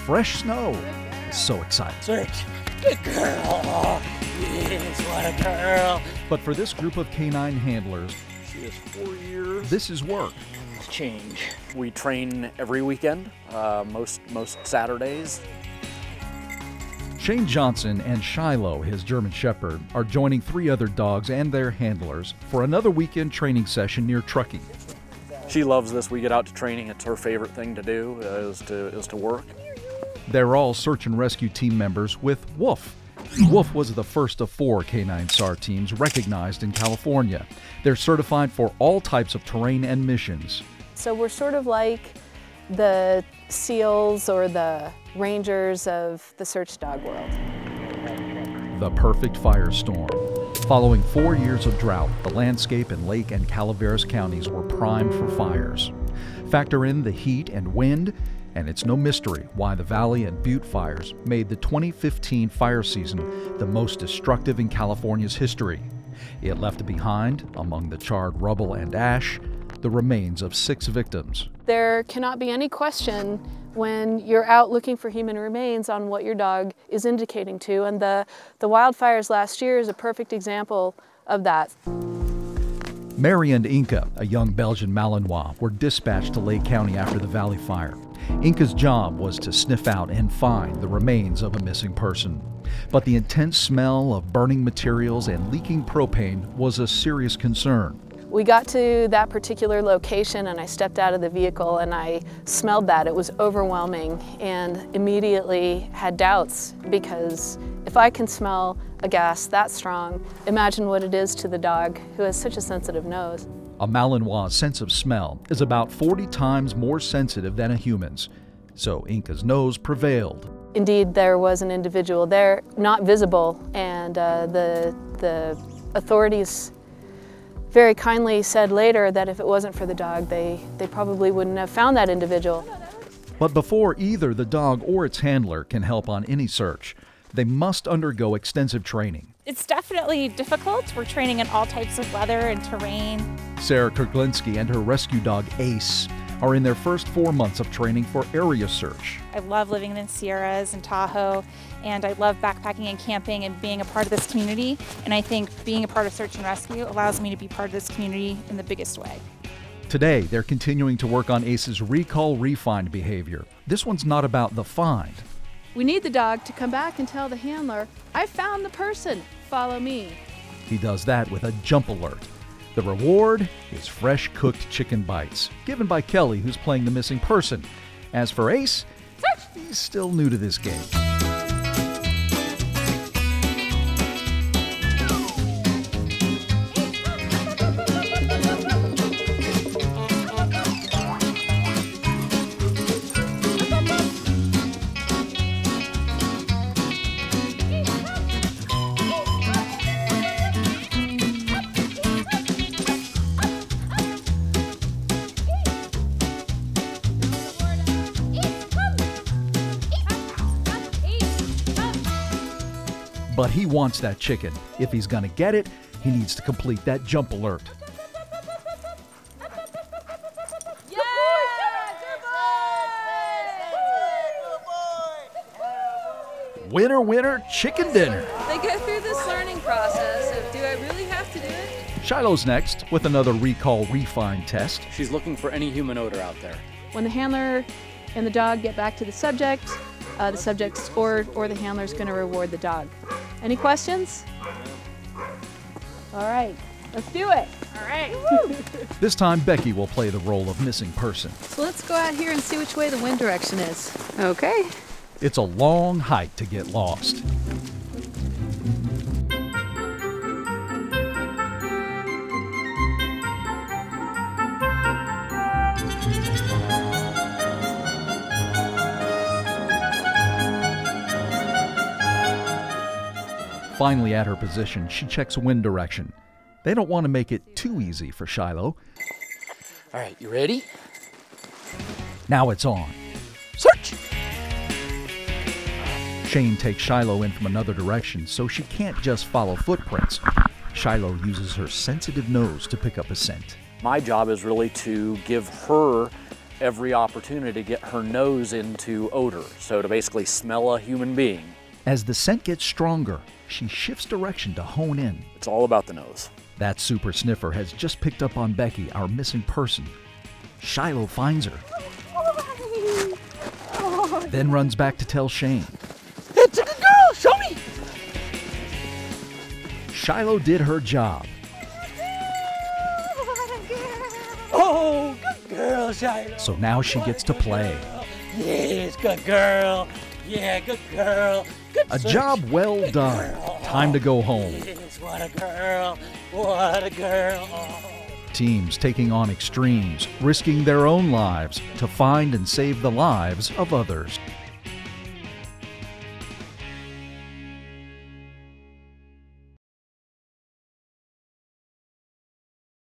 fresh snow is so exciting. Search. Good girl. Yes, what a girl. But for this group of K9 handlers, She is 4 years. this is work. It's change. We train every weekend, most Saturdays. Shane Johnson and Shiloh, his German Shepherd, are joining 3 other dogs and their handlers for another weekend training session near Truckee. She loves this. We get out to training. It's her favorite thing to do, is to work. They're all search and rescue team members with WOOF. WOOF was the first of 4 K9 SAR teams recognized in California. They're certified for all types of terrain and missions. So we're sort of like the SEALs or the Rangers of the search dog world. The perfect firestorm. Following 4 years of drought, the landscape in Lake and Calaveras counties were primed for fires. Factor in the heat and wind, and it's no mystery why the Valley and Butte fires made the 2015 fire season the most destructive in California's history. It left behind, among the charred rubble and ash, the remains of 6 victims. There cannot be any question when you're out looking for human remains on what your dog is indicating to, and the wildfires last year is a perfect example of that. Mary and Inca, a young Belgian Malinois, were dispatched to Lake County after the Valley Fire. Inca's job was to sniff out and find the remains of a missing person. But the intense smell of burning materials and leaking propane was a serious concern. We got to that particular location and I stepped out of the vehicle and I smelled that. It was overwhelming and immediately had doubts, because if I can smell a gas that strong, imagine what it is to the dog who has such a sensitive nose. A Malinois' sense of smell is about 40 times more sensitive than a human's, so Inca's nose prevailed. Indeed, there was an individual there, not visible, and the authorities very kindly said later that if it wasn't for the dog, they probably wouldn't have found that individual. But before either the dog or its handler can help on any search, they must undergo extensive training. It's definitely difficult. We're training in all types of weather and terrain. Sarah Kirklinski and her rescue dog Ace are in their first 4 months of training for area search. I love living in Sierras and Tahoe, and I love backpacking and camping and being a part of this community. And I think being a part of search and rescue allows me to be part of this community in the biggest way. Today, they're continuing to work on Ace's recall-refind behavior. This one's not about the find. We need the dog to come back and tell the handler, I found the person, follow me. He does that with a jump alert. The reward is fresh cooked chicken bites, given by Kelly, who's playing the missing person. As for Ace, he's still new to this game. But he wants that chicken. If he's gonna get it, he needs to complete that jump alert. Winner, winner, chicken dinner. They go through this learning process of, do I really have to do it? Shiloh's next with another recall-refind test. She's looking for any human odor out there. When the handler and the dog get back to the subject or the handler's going to reward the dog. Any questions? All right, let's do it. All right. This time, Becky will play the role of missing person. So let's go out here and see which way the wind direction is. Okay. It's a long hike to get lost. Finally at her position, she checks wind direction. They don't want to make it too easy for Shiloh. All right, you ready? Now it's on. Search! Shane takes Shiloh in from another direction, so she can't just follow footprints. Shiloh uses her sensitive nose to pick up a scent. My job is really to give her every opportunity to get her nose into odor, so to basically smell a human being. As the scent gets stronger, she shifts direction to hone in. It's all about the nose. That super sniffer has just picked up on Becky, our missing person. Shiloh finds her, then runs back to tell Shane. It's a good girl, show me! Shiloh did her job. Oh, good girl, Shiloh. So now she gets to play. Yes, good girl. Yeah, good girl. Good A search. job well done. Time to go home. Yes, what a girl. What a girl. Teams taking on extremes, risking their own lives to find and save the lives of others.